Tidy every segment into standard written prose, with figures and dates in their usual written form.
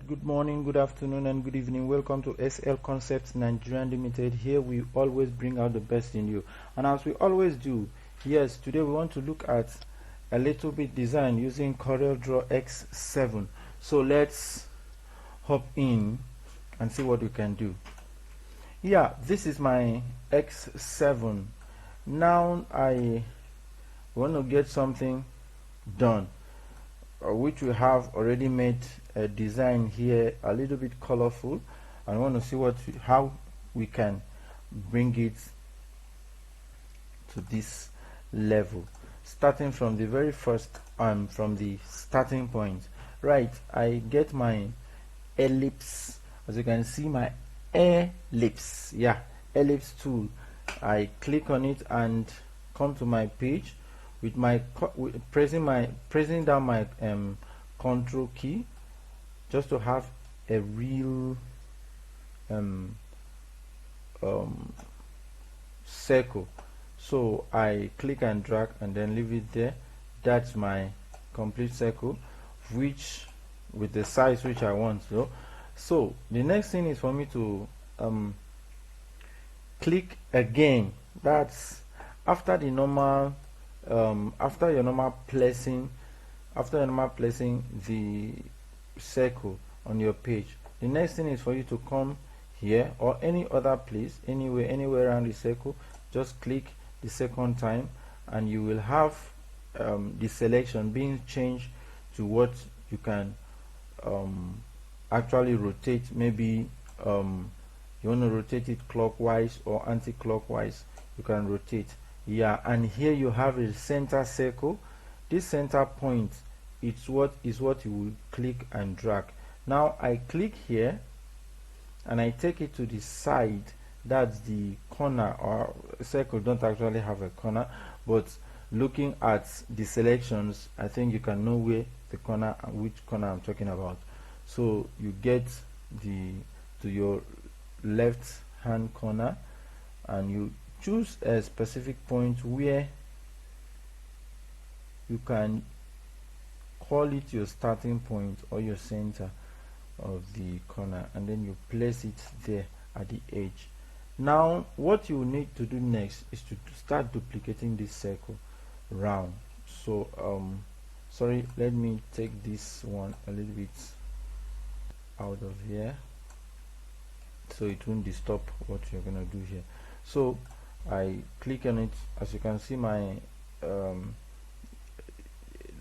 Good morning, good afternoon, and good evening. Welcome to SL Concepts Nigeria Limited. Here we always bring out the best in you, and as we always do, yes, today we want to look at a little bit design using Corel Draw X7. So let's hop in and see what we can do. Yeah, this is my X7. Now I want to get something done, which we have already made a design here a little bit colorful, and I want to see how we can bring it to this level, starting from the very first from the starting point. Right, I get my ellipse. As you can see, my ellipse, yeah, ellipse tool. I click on it and come to my page with my pressing down my control key, just to have a real circle. So I click and drag and then leave it there. That's my complete circle, which with the size which I want. So the next thing is for me to click again. That's after the normal after your normal placing the circle on your page. The next thing is for you to come here or any other place, anywhere around the circle. Just click the second time and you will have the selection being changed to what you can actually rotate. Maybe you want to rotate it clockwise or anti-clockwise. You can rotate. Yeah, and here you have a center circle. This center point is what you will click and drag. Now I click here and I take it to the side. That's the corner, or circle don't actually have a corner, but looking at the selections, I think you can know where the corner and which corner I'm talking about. So you get to your left hand corner and you choose a specific point where you can call it your starting point or your center of the corner, and then you place it there at the edge. Now what you need to do next is to start duplicating this circle round. So sorry, let me take this one a little bit out of here so it won't disturb what you're gonna do here. So I click on it. As you can see, my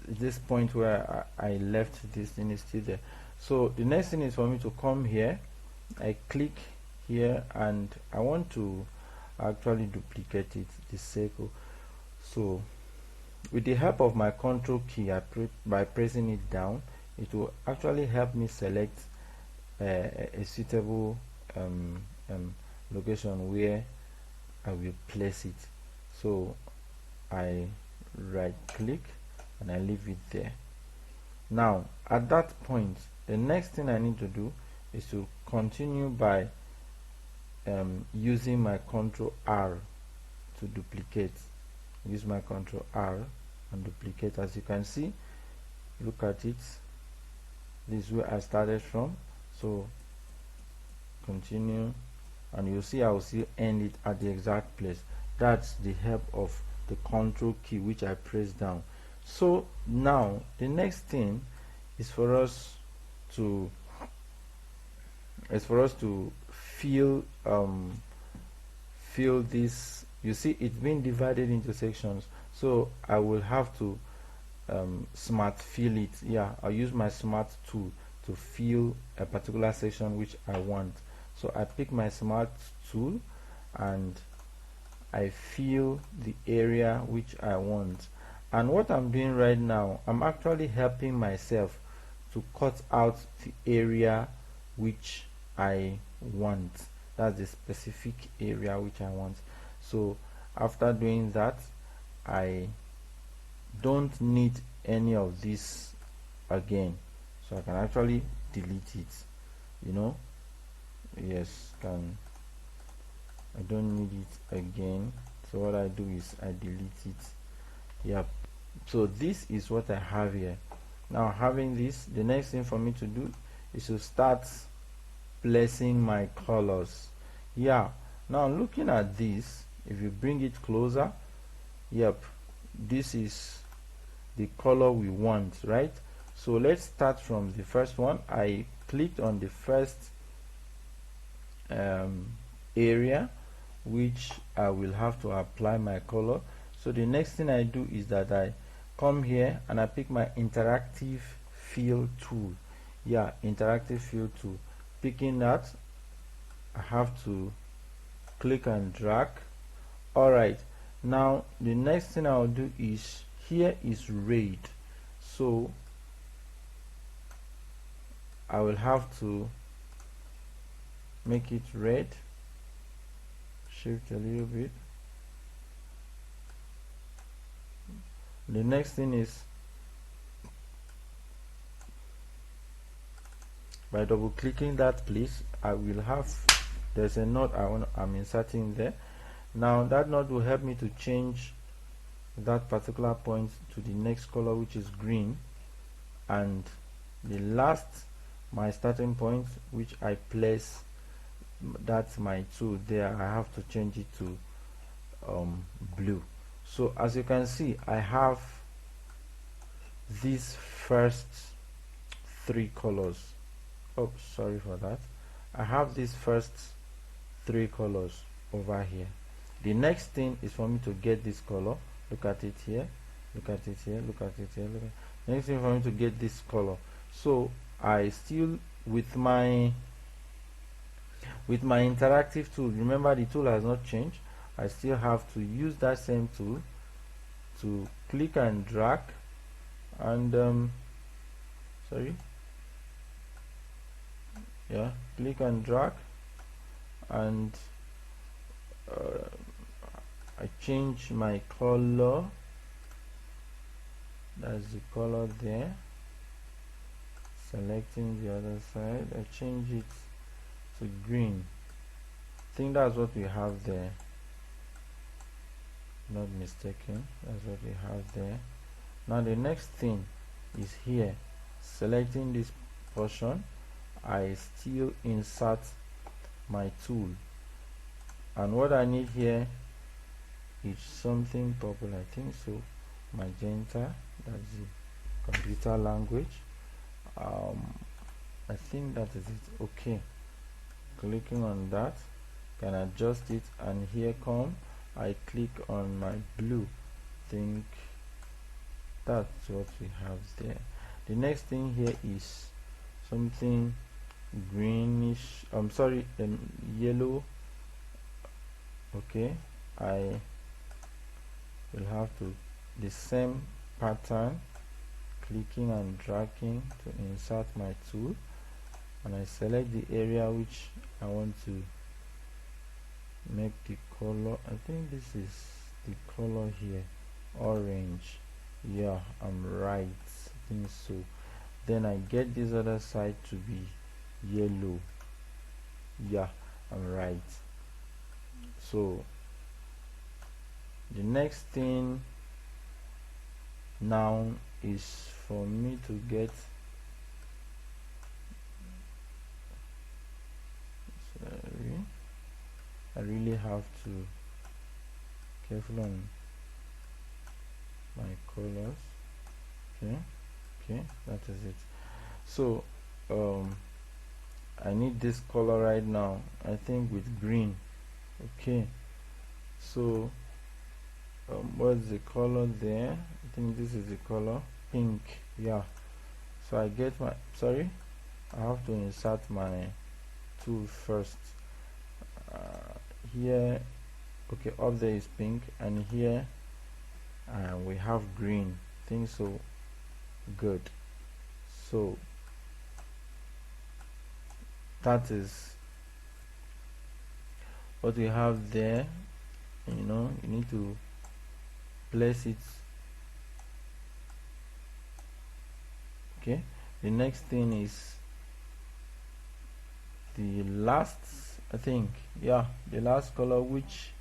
this point where I left this thing is still there. So the next thing is for me to come here. I click here and I want to actually duplicate it, this circle. So with the help of my control key, by pressing it down, it will actually help me select a suitable location where I will place it. So I right click and I leave it there. Now at that point, the next thing I need to do is to continue by using my control R to duplicate. Use my control R and duplicate. As you can see, look at it, this is where I started from. So continue and you'll see I will still end it at the exact place. That's the help of the control key which I press down. So now the next thing is for us to fill this. You see it's been divided into sections, so I will have to smart fill it. Yeah, I'll use my smart tool to fill a particular section which I want. So I pick my smart tool and I fill the area which I want. And what I'm doing right now, I'm actually helping myself to cut out the area which I want. That's the specific area which I want. So after doing that, I don't need any of this again, so I can actually delete it. Yes, I don't need it again. So what I do is I delete it Yep. So this is what I have here. Now, having this, the next thing for me to do is to start placing my colors. Yeah, now looking at this, if you bring it closer, yep, this is the color we want, right? So let's start from the first one. I clicked on the first area which I will have to apply my color. So the next thing I do is that I come here and I pick my interactive fill tool. Yeah, interactive fill tool. Picking that, I have to click and drag. Alright, now the next thing I'll do is, here is red, so I will have to make it red, shift a little bit. The next thing is, by double clicking that place, I will have, there's a node I'm inserting there. Now that node will help me to change that particular point to the next color, which is green, and the last, my starting point, which I place, that's my tool there, I have to change it to blue. So as you can see, I have these first three colors. Oh, sorry for that. I have these first three colors over here. The next thing is for me to get this color. Look at it here, look at it here, look at it here, look at. Next thing for me to get this color. So I still, with my interactive tool, remember the tool has not changed, I still have to use that same tool to click and drag and sorry, yeah, click and drag, and I change my color, that's the color there, selecting the other side, I change it to green. I think that's what we have there, not mistaken, that's what we have there. Now the next thing is here, selecting this portion, I still insert my tool, and what I need here is something purple, I think so, magenta, that's the computer language. I think that is it. Okay, clicking on that, can adjust it, and here come, I click on my blue. Think that's what we have there. The next thing here is something greenish, I'm sorry, yellow. Okay, I will have to the same pattern, clicking and dragging to insert my tool, and I select the area which I want to make the color. I think this is the color here, orange. Yeah, I'm right, I think so. Then I get this other side to be yellow. Yeah, I'm right. So the next thing now is for me to get, sorry, I really have to careful on my colors. Okay, that is it. So I need this color right now, I think with green. Okay, so what's the color there? I think this is the color, pink. Yeah, so I get my, sorry, I have to insert my tool first. Here, okay, up there is pink, and here we have green. Think so, good. So that is what we have there. You know, you need to place it. Okay, the next thing is the last, I think, yeah, the last color, which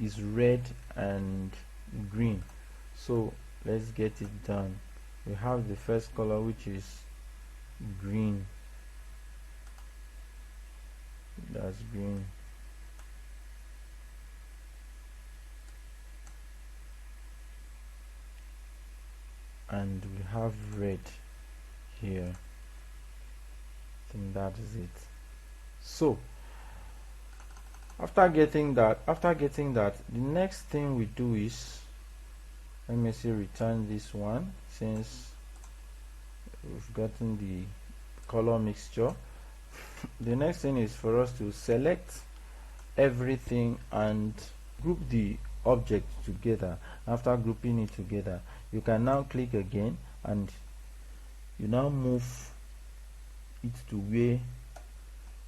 is red and green. So let's get it done. We have the first color, which is green. That's green. And we have red here. I think that is it. So after getting that, the next thing we do is, let me see, return this one, since we've gotten the color mixture. The next thing is for us to select everything and group the object together. After grouping it together, you can now click again and you now move it to where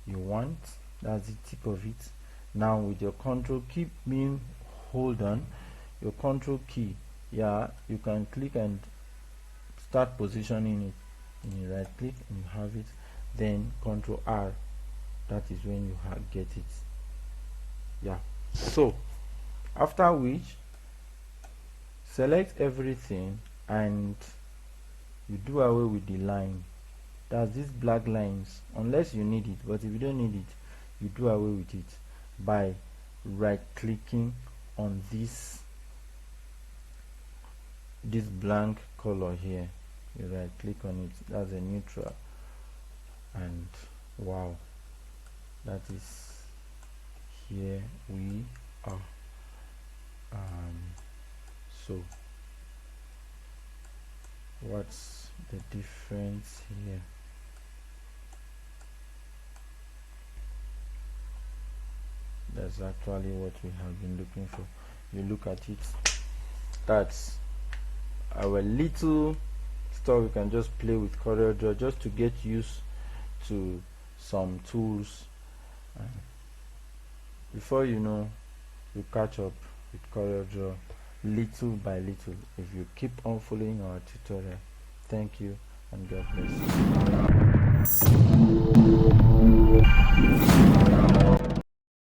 you want. That's the tip of it. Now with your control, keep being hold on your control key, yeah, you can click and start positioning it. And you right click and you have it, then control R, that is when you get it. Yeah, so after which, select everything and you do away with the line. That's these black lines, unless you need it. But if you don't need it, you do away with it by right clicking on this blank color here. You right click on it, that's a neutral, and wow, that is, here we are. So what's the difference here? That's actually what we have been looking for. You look at it, that's our little stuff. We can just play with Corel Draw just to get used to some tools. Before you know, you catch up with Corel Draw little by little if you keep on following our tutorial. Thank you and God bless you.